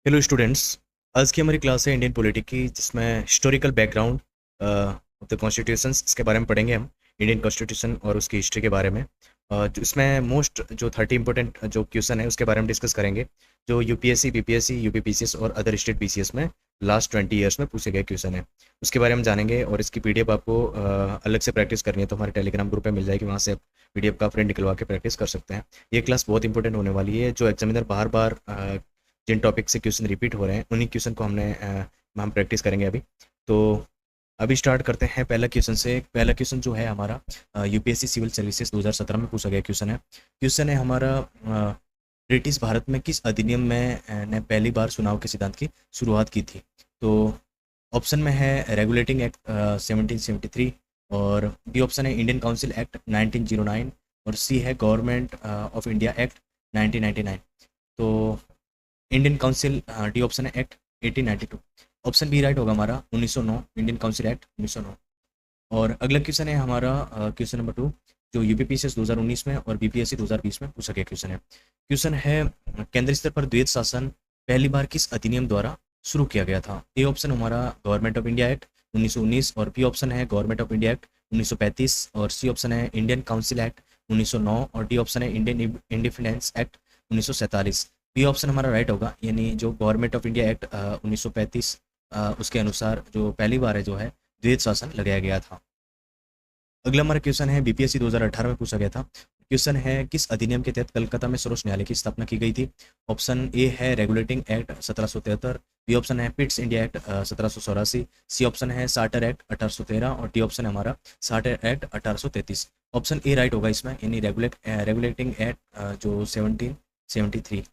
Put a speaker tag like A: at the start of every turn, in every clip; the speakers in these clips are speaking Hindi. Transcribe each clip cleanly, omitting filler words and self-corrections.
A: Hello students. आज की हमारी क्लास है इंडियन पॉलिटी की, जिसमें historical background of the constitutions इसके बारे में पढ़ेंगे हम। इंडियन कॉन्स्टिट्यूशन और उसकी हिस्ट्री के बारे में इसमें मोस्ट जो 30 इंपॉर्टेंट जो क्वेश्चन है उसके बारे में डिस्कस करेंगे, जो यूपीएससी, बीपीएससी, यूपीपीसीएस और अदर स्टेट बीसीएस में लास्ट 20 ईयर्स में पूछे गए क्वेश्चन है। उसके बारे में जानेंगे और इसकी पीडीएफ आपको अलग से प्रैक्टिस करनी है तो हमारे टेलीग्राम ग्रुप पे मिल जाएगी, वहाँ से आप पीडीएफ का प्रिंट निकलवा के प्रैक्टिस कर सकते हैं। ये क्लास बहुत इंपॉर्टेंट होने वाली है। जो एग्जामिनर बार बार जिन टॉपिक से क्वेश्चन रिपीट हो रहे हैं उन्हीं क्वेश्चन को हम प्रैक्टिस करेंगे अभी। तो अभी स्टार्ट करते हैं पहला क्वेश्चन से। पहला क्वेश्चन जो है हमारा यूपीएससी सिविल सर्विसेज 2017 में पूछा गया क्वेश्चन है। क्वेश्चन है हमारा, ब्रिटिश भारत में किस अधिनियम में ने पहली बार चुनाव के सिद्धांत की शुरुआत की थी? तो ऑप्शन में है रेगुलेटिंग एक्ट 1773, और बी ऑप्शन है इंडियन काउंसिल एक्ट 1909, और सी है गवर्नमेंट ऑफ इंडिया एक्ट 1999। तो इंडियन काउंसिल, डी ऑप्शन है एक्ट 1892। ऑप्शन बी राइट होगा हमारा 1909, इंडियन काउंसिल एक्ट 1909। और अगला क्वेश्चन है हमारा क्वेश्चन नंबर 2, जो यूपीपीसीएस 2019 में और बीपीएससी 2020 में पूछा गया क्वेश्चन है। क्वेश्चन है, केंद्र स्तर पर द्वैध शासन पहली बार किस अधिनियम द्वारा शुरू किया गया था? ए ऑप्शन हमारा गवर्नमेंट ऑफ इंडिया एक्ट 1919, और बी ऑप्शन है गवर्नमेंट ऑफ इंडिया एक्ट 1935, और सी ऑप्शन है इंडियन काउंसिल एक्ट 1909, और डी ऑप्शन है Indian independence act 1947। B option हमारा राइट होगा, यानी जो गवर्नमेंट ऑफ इंडिया एक्ट 1935 उसके अनुसार जो पहली बार है जो है द्वैध शासन लगाया गया था। अगला हमारा क्वेश्चन है बीपीएससी 2018 में पूछा गया था। क्वेश्चन है, किस अधिनियम के तहत कलकत्ता में सर्वोच्च न्यायालय की स्थापना की गई थी? ऑप्शन ए है रेगुलेटिंग एक्ट 1773, बी ऑप्शन है Pitt's India act 1784, C option है चार्टर एक्ट 1813, और डी ऑप्शन है हमारा charter act 1833। Option A right होगा इसमें, यानी रेगुलेटिंग एक्ट जो 1773,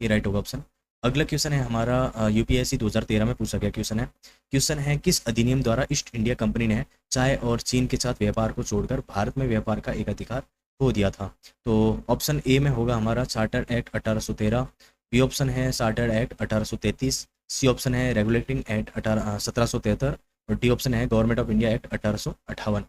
A: ये राइट होगा ऑप्शन। अगला क्वेश्चन है हमारा यूपीएससी 2013 में पूछा गया क्वेश्चन है। क्वेश्चन है, किस अधिनियम द्वारा ईस्ट इंडिया कंपनी ने चाय और चीन के साथ व्यापार को छोड़कर भारत में व्यापार का एक अधिकार खो दिया था? तो ऑप्शन ए में होगा हमारा चार्टर एक्ट 1813, बी ऑप्शन है चार्टर एक्ट 1833, सी ऑप्शन है रेगुलेटिंग एक्ट 1773, और डी ऑप्शन है गवर्नमेंट ऑफ इंडिया एक्ट 1858।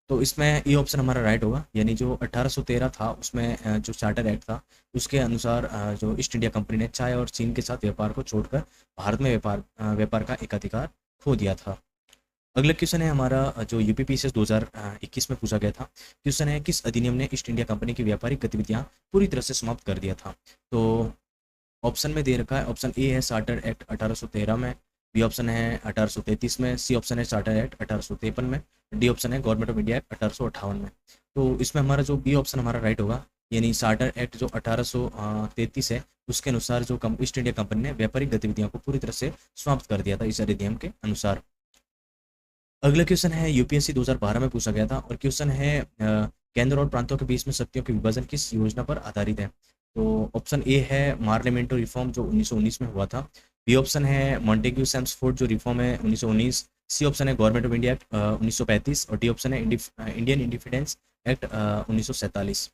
A: तो इसमें ये ऑप्शन हमारा राइट होगा, यानी जो 1813 था उसमें जो चार्टर एक्ट था उसके अनुसार जो ईस्ट इंडिया कंपनी ने चाय और चीन के साथ व्यापार को छोड़कर भारत में व्यापार का एक अधिकार खो दिया था। अगला क्वेश्चन है हमारा जो यूपीपीसीएस 2021 में पूछा गया था। क्वेश्चन है, किस अधिनियम ने ईस्ट इंडिया कंपनी की व्यापारिक गतिविधियां पूरी तरह से समाप्त कर दिया था? तो ऑप्शन में दे रखा है, ऑप्शन ए है चार्टर एक्ट 1813 में, बी ऑप्शन है 1833 में, सी ऑप्शन है चार्टर एक्ट 1853 में, डी ऑप्शन है गवर्नमेंट ऑफ इंडिया एक्ट 1858 में। तो इसमें हमारा जो बी ऑप्शन हमारा राइट होगा, यानी चार्टर एक्ट जो 1833 है उसके अनुसार जो ईस्ट इंडिया कंपनी ने व्यापारिक गतिविधियों को पूरी तरह से समाप्त कर दिया था इस अधिनियम के अनुसार। अगला क्वेश्चन है यूपीएससी 2012 में पूछा गया था, और क्वेश्चन है केंद्र और प्रांतों के बीच में शक्तियों के विभाजन किस योजना पर आधारित है? तो ऑप्शन ए है मार्लियामेंटो रिफॉर्म जो 1919 में हुआ था, बी ऑप्शन है मॉन्टेग्यू सेम्सफोर्ड जो रिफॉर्म है 1919, सी ऑप्शन है गवर्नमेंट ऑफ इंडिया एक्ट 1935, और डी ऑप्शन है Indian independence act 1947।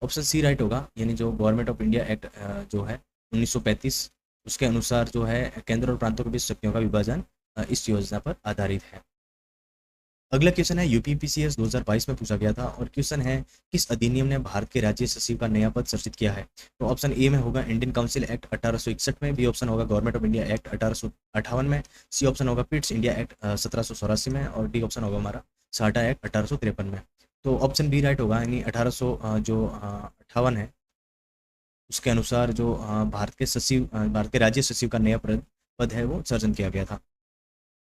A: Option C right होगा, यानी जो गवर्नमेंट ऑफ इंडिया एक्ट जो है 1935 उसके अनुसार जो है केंद्र और प्रांतों के बीच शक्तियों का विभाजन इस योजना पर आधारित है। अगला क्वेश्चन है यूपीपीसीएस 2022 में पूछा गया था, और क्वेश्चन है, किस अधिनियम ने भारत के राज्य सचिव का नया पद सृजित किया है? तो ऑप्शन ए में होगा इंडियन काउंसिल एक्ट 1861 में, बी ऑप्शन होगा गवर्नमेंट ऑफ इंडिया एक्ट 1858 में, सी ऑप्शन होगा पिट्स इंडिया एक्ट 1784 में, और डी ऑप्शन होगा हमारा साटा एक्ट 1853 में। तो ऑप्शन बी राइट होगा, यानी 1858 है उसके अनुसार जो भारत के राज्य सचिव का नया पद है वो सृजन किया गया था।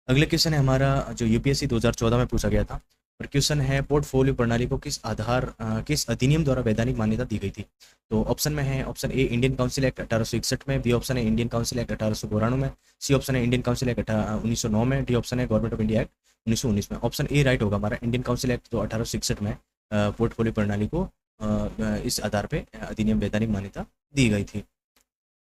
A: अगले क्वेश्चन है हमारा जो यूपीएससी 2014 में पूछा गया था, और क्वेश्चन है पोर्टफोलियो प्रणाली को किस अधिनियम द्वारा वैधानिक मान्यता दी गई थी? तो ऑप्शन में है, ऑप्शन ए इंडियन काउंसिल एक्ट 1861 में, बी ऑप्शन है इंडियन काउंसिल एक्ट 1892 में, सी ऑप्शन है इंडियन काउंसिल एक्ट 1909 में, डी ऑप्शन है गवर्नमेंट ऑफ इंडिया एक्ट 1919 में। ऑप्शन ए राइट होगा हमारा, इंडियन काउंसिल एक्ट जो 1861 में पोर्टफोलियो प्रणाली को इस आधार पर अधिनियम वैधानिक मान्यता दी गई थी।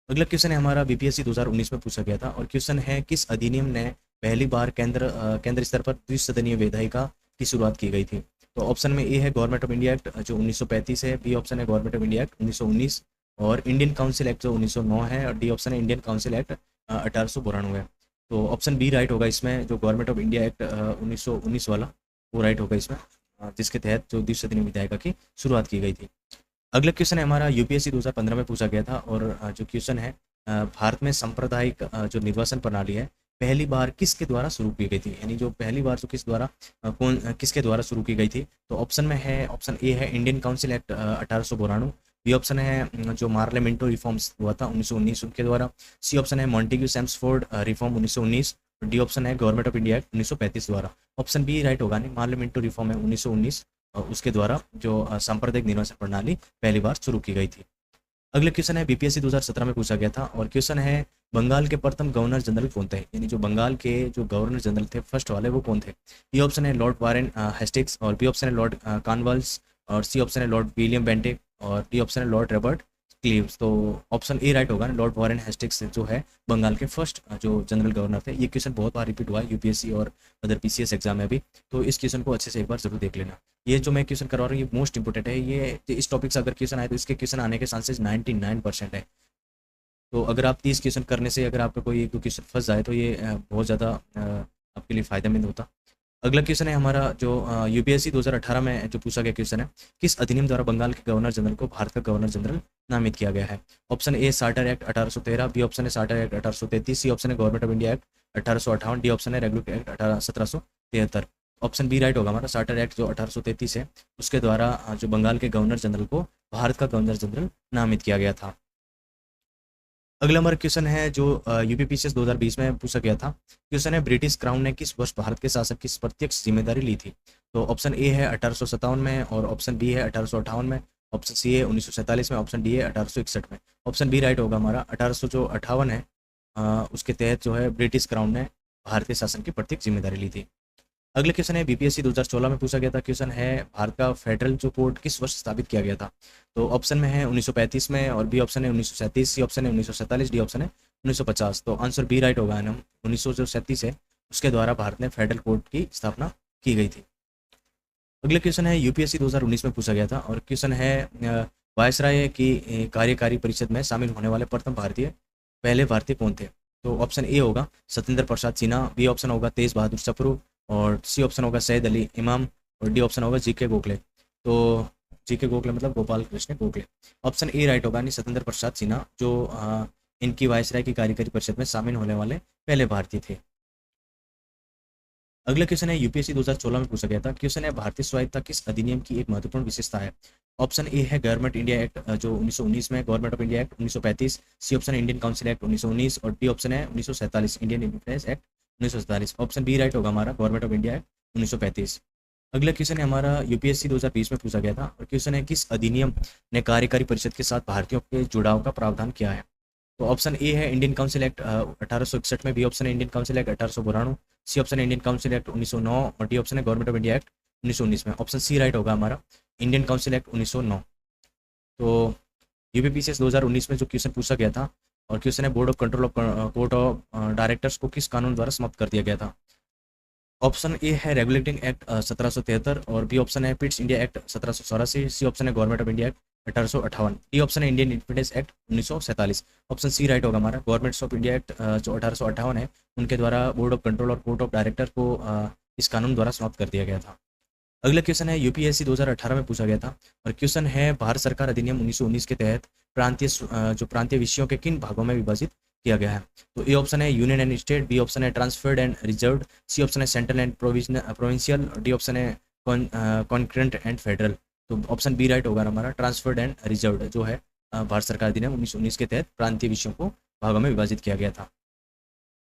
A: अगला क्वेश्चन है हमारा बीपीएससी 2019 में पूछा गया था, और क्वेश्चन है, किस अधिनियम ने पहली बार केंद्र स्तर पर द्विसदनीय विधायिका की शुरुआत की गई थी? तो ऑप्शन में ए है गवर्नमेंट ऑफ इंडिया एक्ट जो 1935 है, बी ऑप्शन है गवर्नमेंट ऑफ इंडिया एक्ट 1919, और इंडियन काउंसिल एक्ट जो 1909 है, और डी ऑप्शन है इंडियन काउंसिल एक्ट 1892 है। तो ऑप्शन बी राइट होगा इसमें, जो गवर्नमेंट ऑफ इंडिया एक्ट 1919 वाला वो राइट होगा इसमें, जिसके तहत जो द्विसदनीय विधायिका की शुरुआत की गई थी। अगला क्वेश्चन है हमारा यूपीएससी 2015 में पूछा गया था, और जो क्वेश्चन है भारत में सांप्रदायिक जो निर्वाचन प्रणाली है पहली बार किसके द्वारा शुरू की गई थी, यानी जो पहली बार जो किसके द्वारा शुरू की गई थी। तो ऑप्शन में है, ऑप्शन ए है Indian council act 1892, B option है जो मार्लियामेंटो रिफॉर्म्स हुआ था 1919 उनके द्वारा, सी ऑप्शन है मॉन्टेग्यू सेम्सफोर्ड रिफॉर्म 1919, और डी ऑप्शन है गवर्नमेंट ऑफ इंडिया एक्ट 1935 द्वारा। ऑप्शन बी राइट होगा, नहीं मार्लियामेंटो रिफॉर्म है 1919 और उसके द्वारा जो सांप्रदायिक निर्वाचन प्रणाली पहली बार शुरू की गई थी। अगला क्वेश्चन है बीपीएससी 2017 में पूछा गया था और क्वेश्चन है बंगाल के प्रथम गवर्नर जनरल कौन थे, यानी जो बंगाल के जो गवर्नर जनरल थे फर्स्ट वाले वो कौन थे। ए ऑप्शन है लॉर्ड वारेन हेस्टिक्स, और बी ऑप्शन है लॉर्ड कॉर्नवालिस, और सी ऑप्शन है लॉर्ड विलियम बेंटिक, और डी ऑप्शन है लॉर्ड रॉबर्ट क्लीव्स। तो ऑप्शन ए राइट होगा, लॉर्ड वारेन हेस्टिक्स जो है बंगाल के फर्स्ट जो जनरल गवर्नर थे। ये क्वेश्चन बहुत बार रिपीट हुआ है यूपीएससी और अदर पीसीएस एग्जाम में भी, तो इस क्वेश्चन को अच्छे से एक बार जरूर देख लेना। ये जो मैं क्वेश्चन करवा रहा हूँ ये मोस्ट इंपोर्टेंट है, ये इस टॉपिक से अगर क्वेश्चन आए तो इसके क्वेश्चन आने के चांसेस 99% है। तो अगर आप 30 क्वेश्चन करने से अगर आपका कोई एक दो क्वेश्चन फंस जाए तो ये बहुत ज़्यादा आपके लिए फ़ायदेमंद होता। अगला क्वेश्चन है हमारा जो यूपीएससी 2018 में जो पूछा गया क्वेश्चन है, किस अधिनियम द्वारा बंगाल के गवर्नर जनरल को भारत का गवर्नर जनरल नामित किया गया है। Option A charter act 1813, B option है चार्टर एक्ट 1833, सी ऑप्शन है government of India act 1858, D option है regulatory act 1773। Option B right होगा हमारा, चार्टर एक्ट जो 1833 है उसके द्वारा जो बंगाल के गवर्नर जनरल को भारत का गवर्नर जनरल नामित किया गया था। अगला हमारा क्वेश्चन है जो यूपीपीसीएस 2020 में पूछा गया था। क्वेश्चन है ब्रिटिश क्राउन ने किस वर्ष भारत के शासक की प्रत्यक्ष जिम्मेदारी ली थी। तो ऑप्शन ए है 1857 में, और ऑप्शन बी है 1858 में, ऑप्शन सी है 1947 में, ऑप्शन डी है 1861 में। ऑप्शन बी राइट होगा हमारा, 1858 है उसके तहत जो है ब्रिटिश क्राउन ने भारतीय शासन की प्रत्यक्ष जिम्मेदारी ली थी। अगला क्वेश्चन है बीपीएससी 2016 में पूछा गया था। क्वेश्चन है भारत का फेडरल जो कोड किस वर्ष स्थापित किया गया था। तो ऑप्शन में है 1935 में, और बी ऑप्शन है 1937, सी ऑप्शन है 1947, डी ऑप्शन है 1950। तो आंसर बी राइट होगा, हम 1937 है उसके द्वारा भारत ने फेडरल कोड की स्थापना की गई थी। अगला क्वेश्चन है यूपीएससी 2019 में पूछा गया था और क्वेश्चन है वायसराय की कार्यकारी परिषद में शामिल होने वाले प्रथम पहले भारतीय कौन थे। तो ऑप्शन ए होगा सत्येंद्र प्रसाद सिन्हा, बी ऑप्शन होगा तेज बहादुर सप्रू, और सी ऑप्शन होगा सैयद अली इमाम, और डी ऑप्शन होगा जीके गोखले। तो जीके गोखले मतलब Gopal Krishna Gokhale. Option A right होगा, नहीं सत्येंद्र प्रसाद सिन्हा जो इनकी वायसराय की कार्यकारी परिषद में शामिल होने वाले पहले भारतीय थे। अगला क्वेश्चन है यूपीएससी 2016 में पूछा गया था। क्वेश्चन है भारतीय स्वायत्तता किस अधिनियम की एक महत्वपूर्ण विशेषता है। ऑप्शन ए है गवर्नमेंट इंडिया एक्ट जो 1919 में, government of India act 1935, C option है इंडियन काउंसिल एक्ट 1919, और डी ऑप्शन है 1947 Indian independence act 1947। Option B right होगा हमारा, गवर्नमेंट ऑफ इंडिया एक्ट 1935। अगला क्वेश्चन है हमारा यूपीएससी 2020 में पूछा गया था और क्वेश्चन है किस अधिनियम ने कार्यकारी परिषद के साथ भारतीयों के जुड़ाव का प्रावधान किया है। तो ऑप्शन ए है इंडियन काउंसिल एक्ट 1861 में, बी ऑप्शन है Indian council act 1892, C option है इंडियन काउंसिल एक्ट 1909, और डी ऑप्शन है गवर्नमेंट ऑफ इंडिया एक्ट 1919 में। ऑप्शन सी राइट होगा हमारा, इंडियन काउंसिल एक्ट 1909। तो यूपीपीसीएस 2019 में जो क्वेश्चन पूछा गया था और क्वेश्चन है board of control of court of directors को किस कानून द्वारा समाप्त कर दिया गया था। ऑप्शन ए है रेगुलेटिंग एक्ट 1773, और बी ऑप्शन है Pitt's India act 1784, C option है government of India act 1858, D option है Indian independence act 1947। Option C right होगा हमारा, गवर्नमेंट्स ऑफ इंडिया एक्ट जो 1858 है उनके द्वारा बोर्ड ऑफ कंट्रोल और कोर्ट ऑफ डायरेक्टर को इस कानून द्वारा समाप्त कर दिया गया था। अगला क्वेश्चन है यूपीएससी 2018 में पूछा गया था और क्वेश्चन है भारत सरकार अधिनियम 1919 के तहत जो प्रांतीय विषयों के किन भागों में विभाजित किया गया है। तो ए ऑप्शन है union and state, B option है transferred and reserved, C option है central and provincial, D option है कॉन्करेंट एंड फेडरल। तो ऑप्शन बी राइट होगा हमारा, ट्रांसफर्ड एंड रिजर्व्ड जो है भारत सरकार अधिनियम 1919 के तहत प्रांतीय विषयों को भागों में विभाजित किया गया था।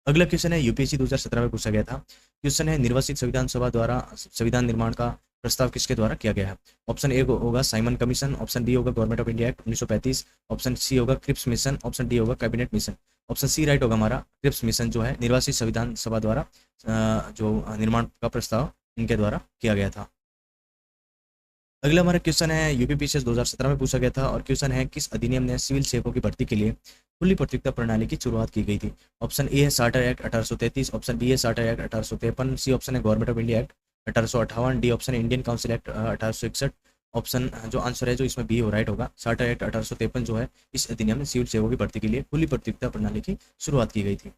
A: अगला क्वेश्चन है यूपीएससी 2017 में पूछा गया था। क्वेश्चन है निर्वाचित संविधान सभा द्वारा संविधान निर्माण का प्रस्ताव किसके द्वारा किया गया है। ऑप्शन ए होगा साइमन कमीशन, ऑप्शन बी होगा government of India act 1935, option C होगा क्रिप्स मिशन, ऑप्शन डी होगा cabinet mission. Option C right होगा हमारा, क्रिप्स मिशन जो है निर्वाचित संविधान सभा द्वारा जो निर्माण का प्रस्ताव इनके द्वारा किया गया था। अगला हमारा क्वेश्चन है यूपीपीसीएस 2017 में पूछा गया था और क्वेश्चन है किस अधिनियम ने सिविल सेवकों की भर्ती के लिए खुली प्रतियोगिता प्रणाली की शुरुआत की गई थी। ऑप्शन ए है चार्टर एक्ट 1833, ऑप्शन बी है चार्टर एक्ट 1853, सी ऑप्शन है government of India act 1858, D option है इंडियन काउंसिल एक्ट 1861। ऑप्शन जो आंसर है जो इसमें बी हो राइट होगा, चार्टर एक्ट 1853 जो है इस अधिनियम में सिविल सेवकों की भर्ती के लिए खुली प्रतियोगिता प्रणाली की शुरुआत की गई थी।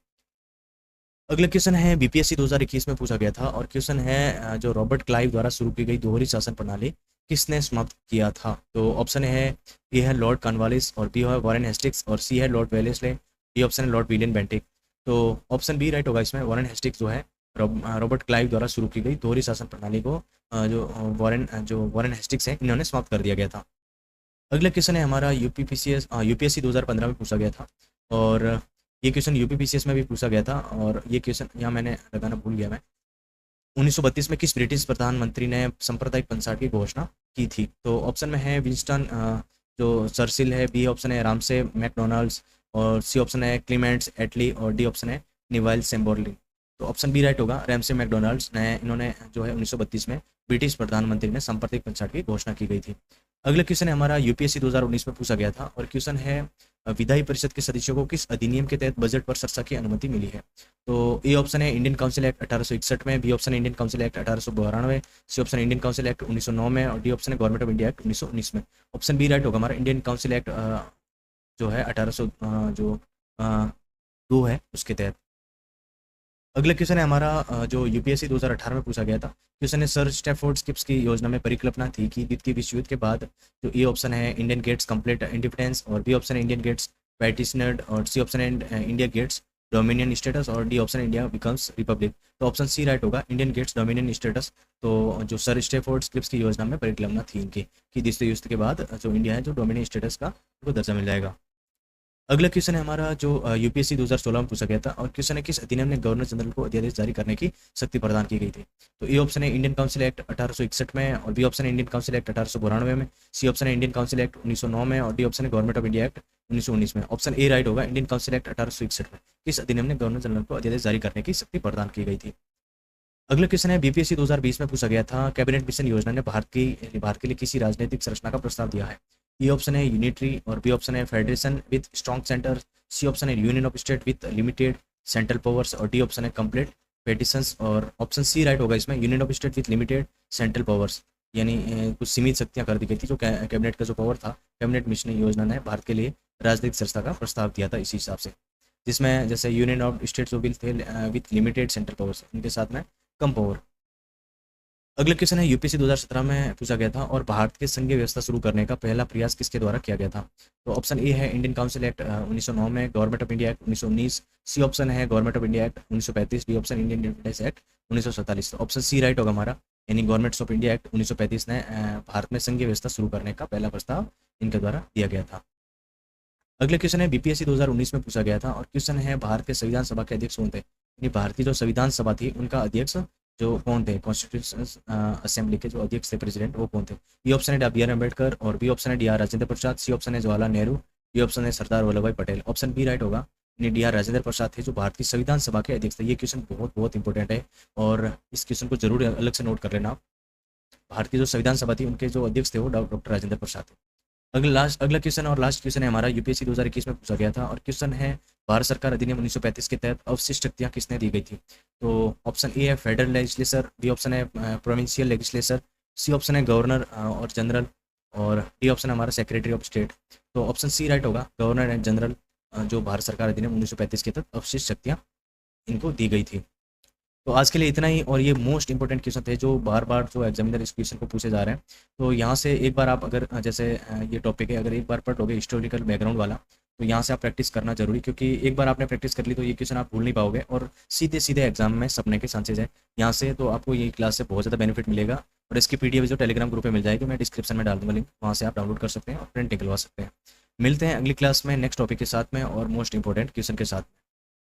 A: अगला क्वेश्चन है बीपीएससी 2021 में पूछा गया था और क्वेश्चन है जो रॉबर्ट क्लाइव द्वारा शुरू की गई दोहरी शासन प्रणाली किसने समाप्त किया था। तो ऑप्शन है ए है लॉर्ड कॉर्नवालिस, और बी है वारेन हेस्टिक्स, और सी है लॉर्ड वेलेस्ले, डी ऑप्शन है लॉर्ड विलियम बेंटिक। तो ऑप्शन बी राइट होगा इसमें। वॉरेन हेस्टिंग्स जो है रॉबर्ट क्लाइव द्वारा शुरू की गई दोहरी शासन प्रणाली को जो वॉरेन हेस्टिंग्स है इन्होंने समाप्त कर दिया गया था। अगला क्वेश्चन है हमारा यूपीएससी 2015 में पूछा गया था, और ये क्वेश्चन यूपीपीसीएस में भी पूछा गया था, और ये क्वेश्चन यहाँ मैंने लगाना भूल गया मैं। 1932 में किस ब्रिटिश प्रधानमंत्री ने सांप्रदायिक पंचायत की घोषणा की थी? तो ऑप्शन में है विंस्टन जो चर्चिल है, बी ऑप्शन है रामसे मैकडोनाल्ड्स, और सी ऑप्शन है क्लीमेंट्स एटली, और डी ऑप्शन है निवाइल चैम्बरलिन। तो ऑप्शन बी राइट होगा। रैमसे मैकडोनाल्ड्स ने इन्होंने जो है 1932 में ब्रिटिश प्रधानमंत्री ने सांप्रदायिक पंचायत की घोषणा की गई थी। अगला क्वेश्चन है हमारा यूपीएससी 2019 में पूछा गया था, और क्वेश्चन है विधायी परिषद के सदस्यों को किस अधिनियम के तहत बजट पर चर्चा की अनुमति मिली है? तो ए ऑप्शन है इंडियन काउंसिल एक्ट 1861 में, बी ऑप्शन है Indian council act 1892, C option है इंडियन काउंसिल एक्ट 1909 में, और डी ऑप्शन है गवर्नमेंट ऑफ इंडिया एक्ट 1919 में। ऑप्शन बी राइट होगा हमारा। इंडियन काउंसिल एक्ट जो है 1800 जो 2 है उसके तहत। अगला क्वेश्चन है हमारा जो यूपीएससी 2018 में पूछा गया था। क्वेश्चन है सर स्टैफोर्ड स्किप्स की योजना में परिकल्पना थी कि द्वितीय विश्व युद्ध के बाद जो ए ऑप्शन है इंडियन गेट्स कंप्लीट इंडिपेंडेंस, और बी ऑप्शन है इंडियन गेट्स पैटिशनर्ड, और सी ऑप्शन है इंडिया गेट्स डोमिनियन स्टेटस, और D option India becomes Republic. तो ऑप्शन सी राइट होगा, इंडियन गेट्स डोमिनियन स्टेटस। तो जो सर स्टैफोर्ड स्किप्स की योजना में परिकल्पना थी इनकी कि द्वितीय युद्ध के बाद जो इंडिया है जो डोमिनियन स्टेटस का उनको दर्जा मिल जाएगा। अगला क्वेश्चन है हमारा जो यूपीएससी 2016 में पूछा गया था, और क्वेश्चन है किस अधिनियम ने गवर्नर जनरल को अध्यादेश जारी करने की शक्ति प्रदान की गई थी? तो ए ऑप्शन है इंडियन काउंसिल एक्ट 1861 में, और बी ऑप्शन है इंडियन काउंसिल एक्ट 1892 में, सी ऑप्शन है इंडियन काउंसिल एक्ट 1909 में, और डी ऑप्शन है गवर्नमेंट ऑफ इंडिया एक्ट 1919 में। ऑप्शन ए राइट होगा, इंडियन काउंसिल एक्ट 1861 में किस अधिनियम ने गवर्नर जनरल को अध्यादेश जारी करने की शक्ति प्रदान की गई थी। अगला क्वेश्चन है बीपीएससी 2020 में पूछा गया था, कैबिनेट मिशन योजना ने भारत के लिए किसी राजनीतिक संरचना का प्रस्ताव दिया है? ए ऑप्शन है यूनिटरी, और बी ऑप्शन है federation with strong centre, C option है union of state with limited central powers, और डी ऑप्शन है कंप्लीट पेटिशंस, और ऑप्शन सी राइट होगा इसमें। Union of state with limited central powers, यानी कुछ सीमित शक्तियां कर दी गई थी। जो कैबिनेट का जो पावर था, कैबिनेट मिशन योजना ने भारत के लिए राजनीतिक संरचना का प्रस्ताव दिया था इसी हिसाब से, जिसमें जैसे यूनियन ऑफ स्टेट जो बिल थे विद लिमिटेड सेंट्रल पावर्स, इनके साथ में कम पावर। अगला क्वेश्चन है यूपीएससी 2017 में पूछा गया था, और भारत के संघीय व्यवस्था शुरू करने का पहला प्रयास किसके द्वारा किया गया था? तो ऑप्शन ए है इंडियन काउंसिल एक्ट 1909 में, government of India act 1919, C option है government of India act 1935, D option Indian independence act 1947। तो ऑप्शन सी राइट होगा हमारा, यानी गवर्नमेंट ऑफ इंडिया एक्ट 1935 ने भारत में संघीय व्यवस्था शुरू करने का पहला प्रस्ताव इनके द्वारा दिया गया था। अगला क्वेश्चन है बीपीएससी 2019 में पूछा गया था, और क्वेश्चन है भारत के संविधान सभा के अध्यक्ष कौन थे? यानी भारतीय जो संविधान सभा थी उनका अध्यक्ष जो कौन थे, कॉन्स्टिट्यूशन असेंबली के जो अध्यक्ष थे प्रेसिडेंट, वो कौन थे? बी ऑप्शन है बी आर अम्बेडकर, और बी ऑप्शन है डी आर राजेंद्र प्रसाद, सी ऑप्शन है जवाहरलाल नेहरू, डी ऑप्शन है सरदार वल्लभ भाई पटेल। ऑप्शन बी राइट होगा, यानी डी आर राजेंद्र प्रसाद थे जो भारतीय संविधान सभा के अध्यक्ष थे। ये क्वेश्चन बहुत बहुत इंपॉर्टेंट है, और इस क्वेश्चन को जरूर अलग से नोट कर लेना आप। भारतीय जो संविधान सभा थी उनके जो अध्यक्ष थे वो डॉक्टर राजेंद्र प्रसाद थे। अगला क्वेश्चन और लास्ट क्वेश्चन है हमारा यूपीएससी 2021 में पूछा गया था, और क्वेश्चन है भारत सरकार अधिनियम 1935 के तहत अवशिष्ट शक्तियाँ किसने दी गई थी? तो ऑप्शन ए है फेडरल लेजिस्लेचर, बी ऑप्शन है प्रोविंशियल लेजिस्लेचर, सी ऑप्शन है गवर्नर और जनरल, और डी ऑप्शन है हमारा सेक्रेटरी ऑफ स्टेट। तो ऑप्शन सी राइट होगा, गवर्नर एंड जनरल जो भारत सरकार अधिनियम 1935 के तहत अवशिष्ट शक्तियाँ इनको दी गई थी। तो आज के लिए इतना ही, और ये मोस्ट इंपॉर्टेंट क्वेश्चन थे जो बार बार जो एग्जामिनर इस क्वेश्चन को पूछे जा रहे हैं। तो यहाँ से एक बार आप अगर जैसे ये टॉपिक है, अगर एक बार पढ़ लोगे हिस्टोरिकल बैकग्राउंड वाला, तो यहाँ से आप प्रैक्टिस करना जरूरी, क्योंकि एक बार आपने प्रैक्टिस कर ली तो ये क्वेश्चन आप भूल नहीं पाओगे, और सीधे सीधे एग्जाम में सपने के चांसेज है यहाँ से। तो आपको ये क्लास से बहुत ज़्यादा बेनिफिट मिलेगा, और इसकी पीडीएफ जो टेलीग्राम ग्रुप में मिल जाएगी, मैं डिस्क्रिप्शन में डाल दूंगा लिंक, वहाँ से आप डाउनलोड कर सकते हैं और प्रिंट निकलवा सकते हैं। मिलते हैं अगली क्लास में नेक्स्ट टॉपिक के साथ में और मोस्ट इंपॉर्टेंट क्वेश्चन के साथ।